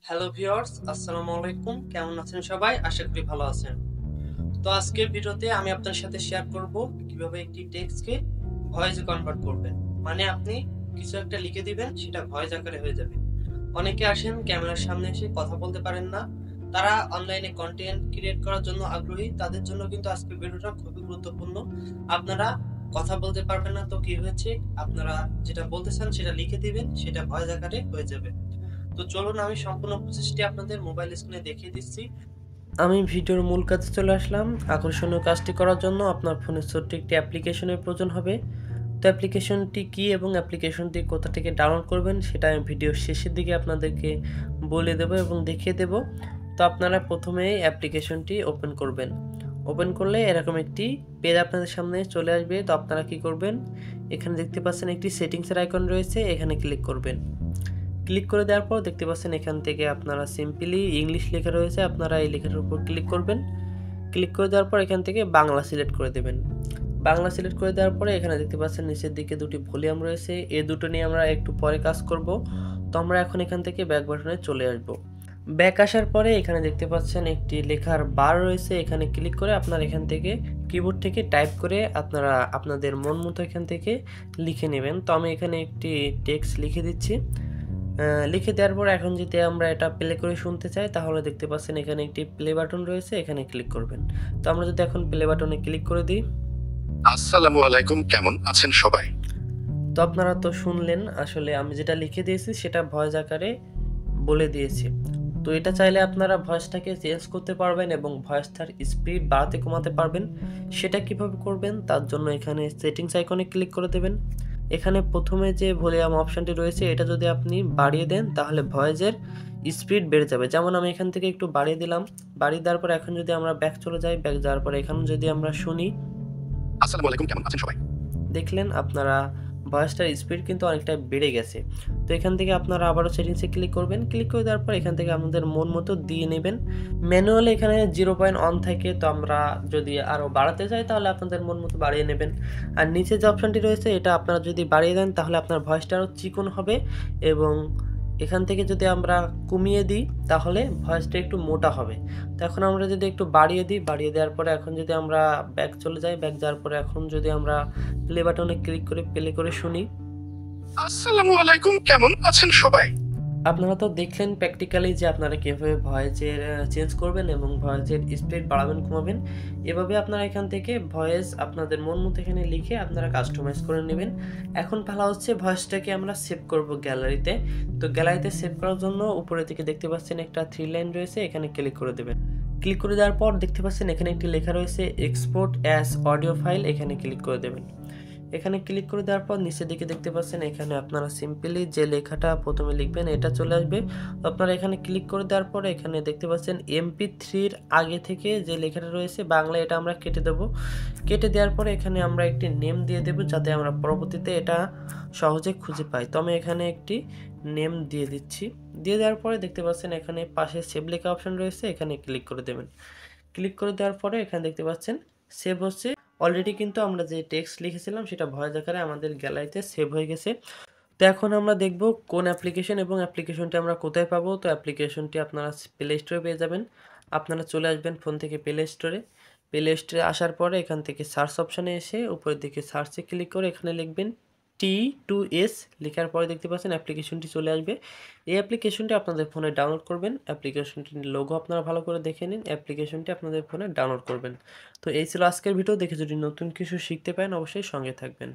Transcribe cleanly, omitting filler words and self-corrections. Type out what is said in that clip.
Hello viewers, আসসালামু আলাইকুম। কেমন আছেন সবাই? আশা করি ভালো আছেন। তো আজকের ভিডিওতে আমি আপনার সাথে শেয়ার করব কিভাবে একটি টেক্সটকে ভয়েসে কনভার্ট করবেন। মানে আপনি কিছু একটা লিখে দিবেন, সেটা ভয়েস আকারে হয়ে যাবে। অনেকে আসেন ক্যামেরার সামনে এসে কথা বলতে পারেন না। তারা অনলাইনে কনটেন্ট ক্রিয়েট করার জন্য আগ্রহী। তাদের জন্য কিন্তু আজকের ভিডিওটা খুবই গুরুত্বপূর্ণ। আপনারা কথা বলতে পারবেন না, তো কি হয়েছে? আপনারা যেটা বলতে চান সেটা লিখে দিবেন, সেটা ভয়েস আকারে হয়ে যাবে। তো চলুন আমি সম্পূর্ণ প্রসেসটি আপনাদের মোবাইল স্ক্রিনে দেখিয়ে দিচ্ছি। আমি ভিডিওর মূল কাজে চলে আসলাম। আকর্ষণীয় কাজটি করার জন্য আপনার ফোনে ছোট্ট একটি অ্যাপ্লিকেশনের প্রয়োজন হবে। তো অ্যাপ্লিকেশনটি কি এবং অ্যাপ্লিকেশনটি কোথা থেকে ডাউনলোড করবেন সেটা আমি ভিডিওর শেষের দিকে আপনাদেরকে বলে দেব এবং দেখিয়ে দেব। তো আপনারা প্রথমে অ্যাপ্লিকেশনটি ওপেন করবেন। ওপেন করলে এরকম একটি পেজ আপনাদের সামনে চলে আসবে। তো আপনারা কি করবেন, এখানে দেখতে পাচ্ছেন একটি সেটিংসের আইকন রয়েছে, এখানে ক্লিক করবেন। ক্লিক করে দেওয়ার পর দেখতে পাচ্ছেন এখান থেকে আপনারা সিম্পলি ইংলিশ লেখা রয়েছে, আপনারা এই লেখাটার উপর ক্লিক করবেন। ক্লিক করে দেওয়ার পর এখান থেকে বাংলা সিলেক্ট করে দেবেন। বাংলা সিলেক্ট করে দেওয়ার পরে এখানে দেখতে পাচ্ছেন নিচের দিকে দুটি ভলিউম রয়েছে, এই দুটো নিয়ে আমরা একটু পরে কাজ করব। তো আমরা এখন এখান থেকে ব্যাক বাটনে চলে আসব। ব্যাক আসার পরে এখানে দেখতে পাচ্ছেন একটি লেখার বার রয়েছে, এখানে ক্লিক করে আপনারা এখান থেকে কিবোর্ড থেকে টাইপ করে আপনারা আপনাদের মন মতো এখান থেকে লিখে নেবেন। তো আমি এখানে একটি টেক্সট লিখে দিচ্ছি। লিখে দেওয়ার পর এখন যদি আমরা এটা প্লে করে শুনতে চাই তাহলে দেখতে পাচ্ছেন এখানে একটি প্লে বাটন রয়েছে, এখানে ক্লিক করবেন। তো আমরা যদি এখন প্লে বাটনে ক্লিক করে দিই। আসসালামু আলাইকুম, কেমন আছেন সবাই? তো আপনারা তো শুনলেন, আসলে আমি যেটা লিখে দিয়েছি সেটা ভয়েস আকারে বলে দিয়েছি। তো এটা চাইলে আপনারা ভয়েসটাকে চেঞ্জ করতে পারবেন এবং ভয়েসটার স্পিড বাড়াতে কমাতে পারবেন। সেটা কিভাবে করবেন, তার জন্য এখানে সেটিংস আইকনে ক্লিক করে দেবেন। এখানে প্রথমে যে ভলিউম অপশনটি রয়েছে এটা যদি আপনি বাড়িয়ে দেন তাহলে ভয়েসের স্পিড বেড়ে যাবে। যেমন আমি এখান থেকে একটু বাড়িয়ে দিলাম। বাড়িয়ে দেওয়ার পর এখন যদি আমরা ব্যাক চলে যাই, ব্যাক যাওয়ার পর এখানে যদি আমরা শুনি, আসসালামু আলাইকুম, কেমন আছেন সবাই? দেখলেন আপনারা ভয়েসটার স্পিড কিন্তু অনেকটা বেড়ে গেছে। তো এখান থেকে আপনারা আবারও সেটিংসে ক্লিক করবেন। ক্লিক করে দেওয়ার পর এখান থেকে আপনাদের মন মতো দিয়ে নেবেন। ম্যানুয়ালি এখানে 0.1 থাকে, তো আমরা যদি আরও বাড়াতে চাই তাহলে আপনাদের মন মতো বাড়িয়ে নেবেন। আর নিচে যে অপশানটি রয়েছে এটা আপনারা যদি বাড়িয়ে দেন তাহলে আপনার ভয়েসটা আরও চিকন হবে এবং এখান থেকে যদি আমরা কমিয়ে দিই তাহলে ভয়েসটা একটু মোটা হবে। তো এখন আমরা যদি একটু বাড়িয়ে দিই, বাড়িয়ে দেওয়ার পরে এখন যদি আমরা ব্যাক চলে যাই, ব্যাক যাওয়ার পরে এখন যদি আমরা প্লে বাটনে ক্লিক করে প্লে করে শুনি, আসসালামু আলাইকুম, কেমন আছেন সবাই? আপনারা তো দেখলেন প্র্যাকটিক্যালি যে আপনারা কীভাবে ভয়েসের চেঞ্জ করবেন এবং ভয়েসের স্পিড বাড়াবেন কমাবেন। এভাবে আপনারা এখান থেকে ভয়েস আপনাদের মন মতো এখানে লিখে আপনারা কাস্টমাইজ করে নেবেন। এখন পালা হচ্ছে ভয়েসটাকে আমরা সেভ করব গ্যালারিতে। তো গ্যালারিতে সেভ করার জন্য উপরের দিকে দেখতে পাচ্ছেন একটা 3 লাইন রয়েছে, এখানে ক্লিক করে দেবেন। ক্লিক করে দেওয়ার পর দেখতে পাচ্ছেন এখানে একটি লেখা রয়েছে এক্সপোর্ট অ্যাজ অডিও ফাইল, এখানে ক্লিক করে দেবেন। এখানে ক্লিক করে দেওয়ার পর নিচের দিকে দেখতে পাচ্ছেন এখানে আপনারা সিম্পলি যে লেখাটা প্রথমে লিখবেন এটা চলে আসবে। তো আপনারা এখানে ক্লিক করে দেওয়ার পরে এখানে দেখতে পাচ্ছেন MP3-র আগে থেকে যে লেখাটা রয়েছে বাংলা, এটা আমরা কেটে দেব। কেটে দেওয়ার পরে এখানে আমরা একটি নেম দিয়ে দেব যাতে আমরা পরবর্তীতে এটা সহজে খুঁজে পাই। তো আমি এখানে একটি নেম দিয়ে দিচ্ছি। দিয়ে দেওয়ার পরে দেখতে পাচ্ছেন এখানে পাশে সেভ লেখা অপশন রয়েছে, এখানে ক্লিক করে দেবেন। ক্লিক করে দেওয়ার পরে এখানে দেখতে পাচ্ছেন সেভ হচ্ছে। অলরেডি কিন্তু আমরা যে টেক্সট লিখেছিলাম সেটা ভয়েস আকারে আমাদের গ্যালারিতে সেভ হয়ে গেছে। তো এখন আমরা দেখব কোন অ্যাপ্লিকেশন এবং অ্যাপ্লিকেশনটি আমরা কোথায় পাবো। তো অ্যাপ্লিকেশনটি আপনারা প্লে স্টোরে পেয়ে যাবেন। আপনারা চলে আসবেন ফোন থেকে প্লে স্টোরে। প্লে স্টোরে আসার পরে এখান থেকে সার্চ অপশানে এসে উপরের দিকে সার্চে ক্লিক করে এখানে লিখবেন T2S, লেখার পরে দেখতে পাচ্ছেন অ্যাপ্লিকেশনটি চলে আসবে। এই অ্যাপ্লিকেশনটি আপনাদের ফোনে ডাউনলোড করবেন। অ্যাপ্লিকেশনটির লোগো আপনারা ভালো করে দেখে নিন, অ্যাপ্লিকেশনটি আপনাদের ফোনে ডাউনলোড করবেন। তো এই ছিল আজকের ভিডিও। দেখে যদি নতুন কিছু শিখতে পারেন অবশ্যই সঙ্গে থাকবেন।